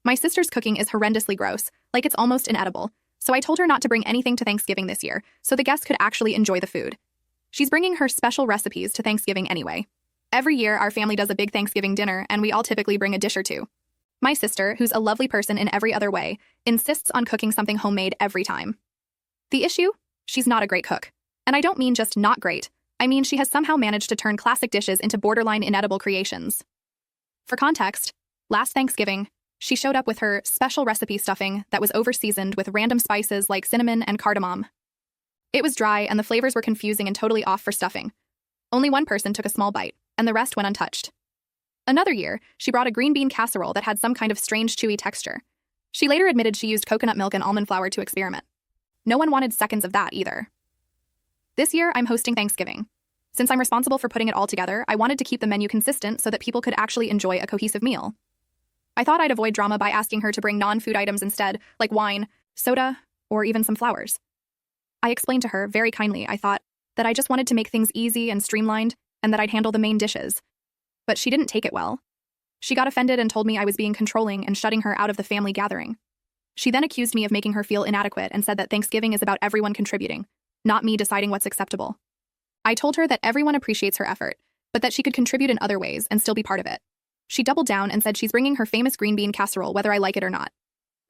My sister's cooking is horrendously gross, like it's almost inedible, so I told her not to bring anything to Thanksgiving this year so the guests could actually enjoy the food. She's bringing her special recipes to Thanksgiving anyway. Every year, our family does a big Thanksgiving dinner, and we all typically bring a dish or two. My sister, who's a lovely person in every other way, insists on cooking something homemade every time. The issue? She's not a great cook. And I don't mean just not great. I mean she has somehow managed to turn classic dishes into borderline inedible creations. For context, last Thanksgiving, she showed up with her special recipe stuffing that was over-seasoned with random spices like cinnamon and cardamom. It was dry, and the flavors were confusing and totally off for stuffing. Only one person took a small bite, and the rest went untouched. Another year, she brought a green bean casserole that had some kind of strange chewy texture. She later admitted she used coconut milk and almond flour to experiment. No one wanted seconds of that either. This year, I'm hosting Thanksgiving. Since I'm responsible for putting it all together, I wanted to keep the menu consistent so that people could actually enjoy a cohesive meal. I thought I'd avoid drama by asking her to bring non-food items instead, like wine, soda, or even some flowers. I explained to her, very kindly, I thought, that I just wanted to make things easy and streamlined, and that I'd handle the main dishes. But she didn't take it well. She got offended and told me I was being controlling and shutting her out of the family gathering. She then accused me of making her feel inadequate and said that Thanksgiving is about everyone contributing, not me deciding what's acceptable. I told her that everyone appreciates her effort, but that she could contribute in other ways and still be part of it. She doubled down and said she's bringing her famous green bean casserole whether I like it or not.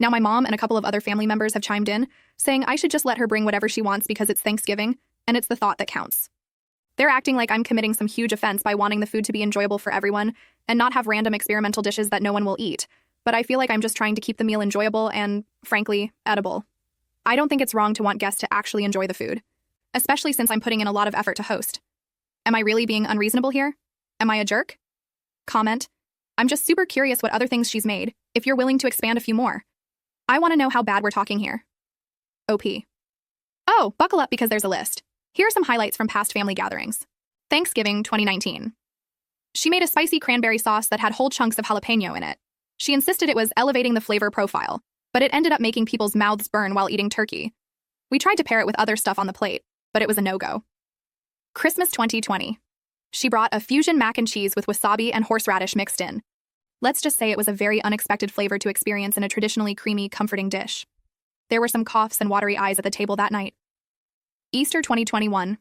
Now my mom and a couple of other family members have chimed in, saying I should just let her bring whatever she wants because it's Thanksgiving, and it's the thought that counts. They're acting like I'm committing some huge offense by wanting the food to be enjoyable for everyone and not have random experimental dishes that no one will eat, but I feel like I'm just trying to keep the meal enjoyable and, frankly, edible. I don't think it's wrong to want guests to actually enjoy the food, especially since I'm putting in a lot of effort to host. Am I really being unreasonable here? Am I a jerk? Comment. I'm just super curious what other things she's made, if you're willing to expand a few more. I want to know how bad we're talking here. OP. Oh, buckle up because there's a list. Here are some highlights from past family gatherings. Thanksgiving 2019. She made a spicy cranberry sauce that had whole chunks of jalapeno in it. She insisted it was elevating the flavor profile, but it ended up making people's mouths burn while eating turkey. We tried to pair it with other stuff on the plate, but it was a no-go. Christmas 2020. She brought a fusion mac and cheese with wasabi and horseradish mixed in. Let's just say it was a very unexpected flavor to experience in a traditionally creamy, comforting dish. There were some coughs and watery eyes at the table that night. Easter 2021.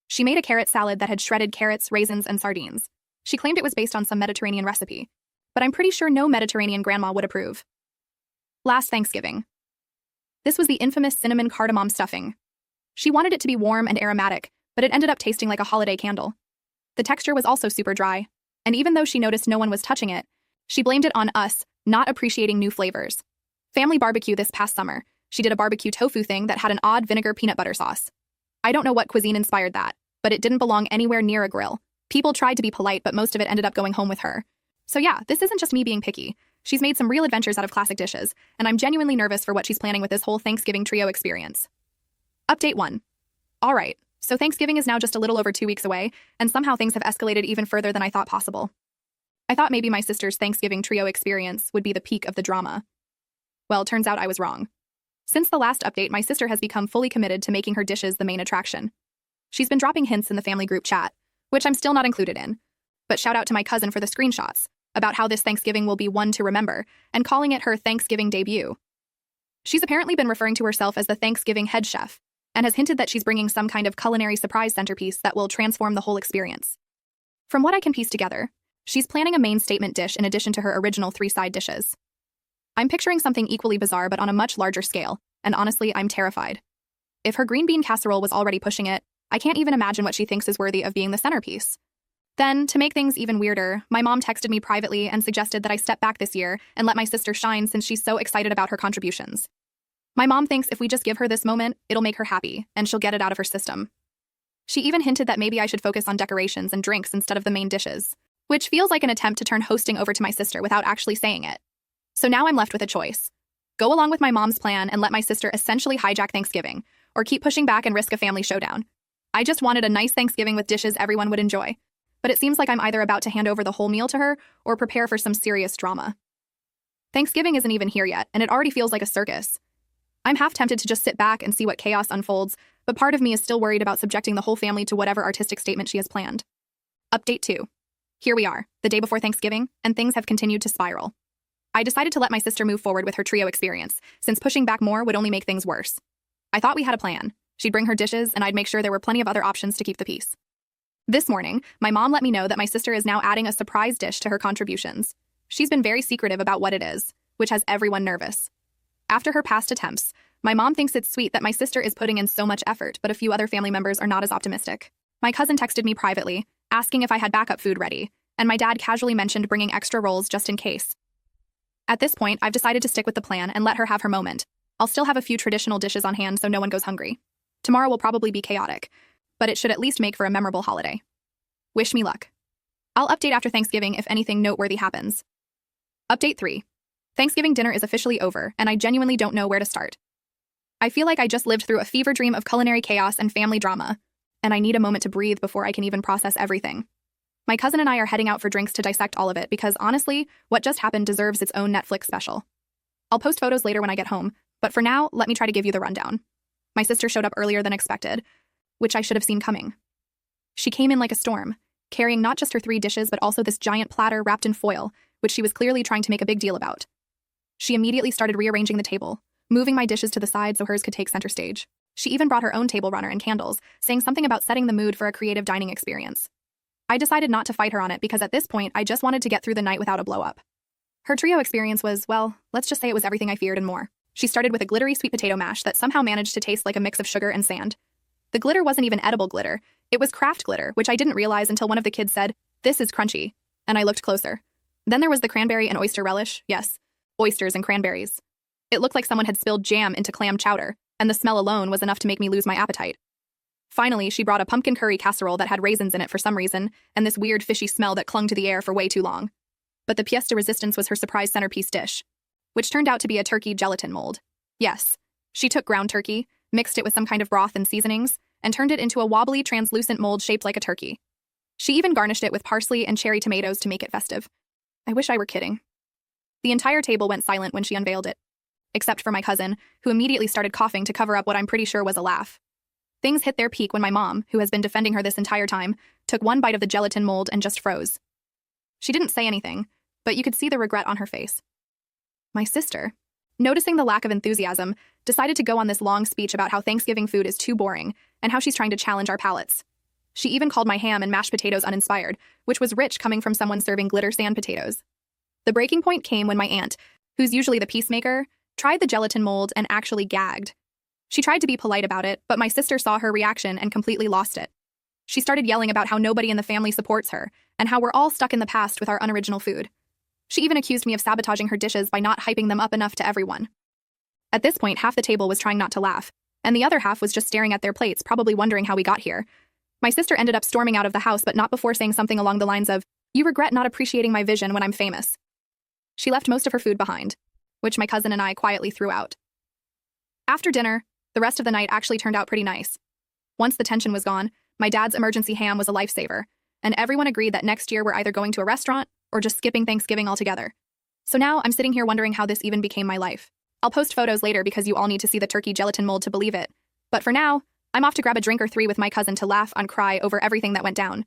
She made a carrot salad that had shredded carrots, raisins, and sardines. She claimed it was based on some Mediterranean recipe, but I'm pretty sure no Mediterranean grandma would approve. Last Thanksgiving. This was the infamous cinnamon cardamom stuffing. She wanted it to be warm and aromatic, but it ended up tasting like a holiday candle. The texture was also super dry, and even though she noticed no one was touching it, she blamed it on us not appreciating new flavors. Family barbecue this past summer, she did a barbecue tofu thing that had an odd vinegar peanut butter sauce. I don't know what cuisine inspired that, but it didn't belong anywhere near a grill. People tried to be polite, but most of it ended up going home with her. So yeah, this isn't just me being picky. She's made some real adventures out of classic dishes, and I'm genuinely nervous for what she's planning with this whole Thanksgiving trio experience. Update 1. All right, so Thanksgiving is now just a little over 2 weeks away, and somehow things have escalated even further than I thought possible. I thought maybe my sister's Thanksgiving trio experience would be the peak of the drama. Well, turns out I was wrong. Since the last update, my sister has become fully committed to making her dishes the main attraction. She's been dropping hints in the family group chat, which I'm still not included in. But shout out to my cousin for the screenshots about how this Thanksgiving will be one to remember, and calling it her Thanksgiving debut. She's apparently been referring to herself as the Thanksgiving head chef, and has hinted that she's bringing some kind of culinary surprise centerpiece that will transform the whole experience. From what I can piece together, she's planning a main statement dish in addition to her original 3 side dishes. I'm picturing something equally bizarre but on a much larger scale, and honestly, I'm terrified. If her green bean casserole was already pushing it, I can't even imagine what she thinks is worthy of being the centerpiece. Then, to make things even weirder, my mom texted me privately and suggested that I step back this year and let my sister shine since she's so excited about her contributions. My mom thinks if we just give her this moment, it'll make her happy, and she'll get it out of her system. She even hinted that maybe I should focus on decorations and drinks instead of the main dishes, which feels like an attempt to turn hosting over to my sister without actually saying it. So now I'm left with a choice. Go along with my mom's plan and let my sister essentially hijack Thanksgiving, or keep pushing back and risk a family showdown. I just wanted a nice Thanksgiving with dishes everyone would enjoy, but it seems like I'm either about to hand over the whole meal to her or prepare for some serious drama. Thanksgiving isn't even here yet, and it already feels like a circus. I'm half tempted to just sit back and see what chaos unfolds, but part of me is still worried about subjecting the whole family to whatever artistic statement she has planned. Update 2. Here we are, the day before Thanksgiving, and things have continued to spiral. I decided to let my sister move forward with her trio experience, since pushing back more would only make things worse. I thought we had a plan. She'd bring her dishes, and I'd make sure there were plenty of other options to keep the peace. This morning, my mom let me know that my sister is now adding a surprise dish to her contributions. She's been very secretive about what it is, which has everyone nervous. After her past attempts, my mom thinks it's sweet that my sister is putting in so much effort, but a few other family members are not as optimistic. My cousin texted me privately, asking if I had backup food ready, and my dad casually mentioned bringing extra rolls just in case. At this point, I've decided to stick with the plan and let her have her moment. I'll still have a few traditional dishes on hand so no one goes hungry. Tomorrow will probably be chaotic, but it should at least make for a memorable holiday. Wish me luck. I'll update after Thanksgiving if anything noteworthy happens. Update 3. Thanksgiving dinner is officially over, and I genuinely don't know where to start. I feel like I just lived through a fever dream of culinary chaos and family drama, and I need a moment to breathe before I can even process everything. My cousin and I are heading out for drinks to dissect all of it because, honestly, what just happened deserves its own Netflix special. I'll post photos later when I get home, but for now, let me try to give you the rundown. My sister showed up earlier than expected, which I should have seen coming. She came in like a storm, carrying not just her 3 dishes but also this giant platter wrapped in foil, which she was clearly trying to make a big deal about. She immediately started rearranging the table, moving my dishes to the side so hers could take center stage. She even brought her own table runner and candles, saying something about setting the mood for a creative dining experience. I decided not to fight her on it because at this point, I just wanted to get through the night without a blow-up. Her trio experience was, well, let's just say it was everything I feared and more. She started with a glittery sweet potato mash that somehow managed to taste like a mix of sugar and sand. The glitter wasn't even edible glitter. It was craft glitter, which I didn't realize until one of the kids said, "This is crunchy," and I looked closer. Then there was the cranberry and oyster relish. Yes, oysters and cranberries. It looked like someone had spilled jam into clam chowder, and the smell alone was enough to make me lose my appetite. Finally, she brought a pumpkin curry casserole that had raisins in it for some reason, and this weird fishy smell that clung to the air for way too long. But the pièce de résistance was her surprise centerpiece dish, which turned out to be a turkey gelatin mold. Yes, she took ground turkey, mixed it with some kind of broth and seasonings, and turned it into a wobbly, translucent mold shaped like a turkey. She even garnished it with parsley and cherry tomatoes to make it festive. I wish I were kidding. The entire table went silent when she unveiled it, except for my cousin, who immediately started coughing to cover up what I'm pretty sure was a laugh. Things hit their peak when my mom, who has been defending her this entire time, took one bite of the gelatin mold and just froze. She didn't say anything, but you could see the regret on her face. My sister, noticing the lack of enthusiasm, decided to go on this long speech about how Thanksgiving food is too boring and how she's trying to challenge our palates. She even called my ham and mashed potatoes uninspired, which was rich coming from someone serving glitter sand potatoes. The breaking point came when my aunt, who's usually the peacemaker, tried the gelatin mold and actually gagged. She tried to be polite about it, but my sister saw her reaction and completely lost it. She started yelling about how nobody in the family supports her, and how we're all stuck in the past with our unoriginal food. She even accused me of sabotaging her dishes by not hyping them up enough to everyone. At this point, half the table was trying not to laugh, and the other half was just staring at their plates, probably wondering how we got here. My sister ended up storming out of the house, but not before saying something along the lines of, "You regret not appreciating my vision when I'm famous." She left most of her food behind, which my cousin and I quietly threw out. After dinner, the rest of the night actually turned out pretty nice. Once the tension was gone, my dad's emergency ham was a lifesaver, and everyone agreed that next year we're either going to a restaurant or just skipping Thanksgiving altogether. So now I'm sitting here wondering how this even became my life. I'll post photos later because you all need to see the turkey gelatin mold to believe it. But for now, I'm off to grab a drink or 3 with my cousin to laugh and cry over everything that went down.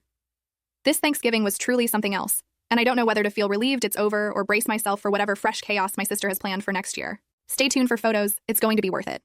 This Thanksgiving was truly something else, and I don't know whether to feel relieved it's over or brace myself for whatever fresh chaos my sister has planned for next year. Stay tuned for photos, it's going to be worth it.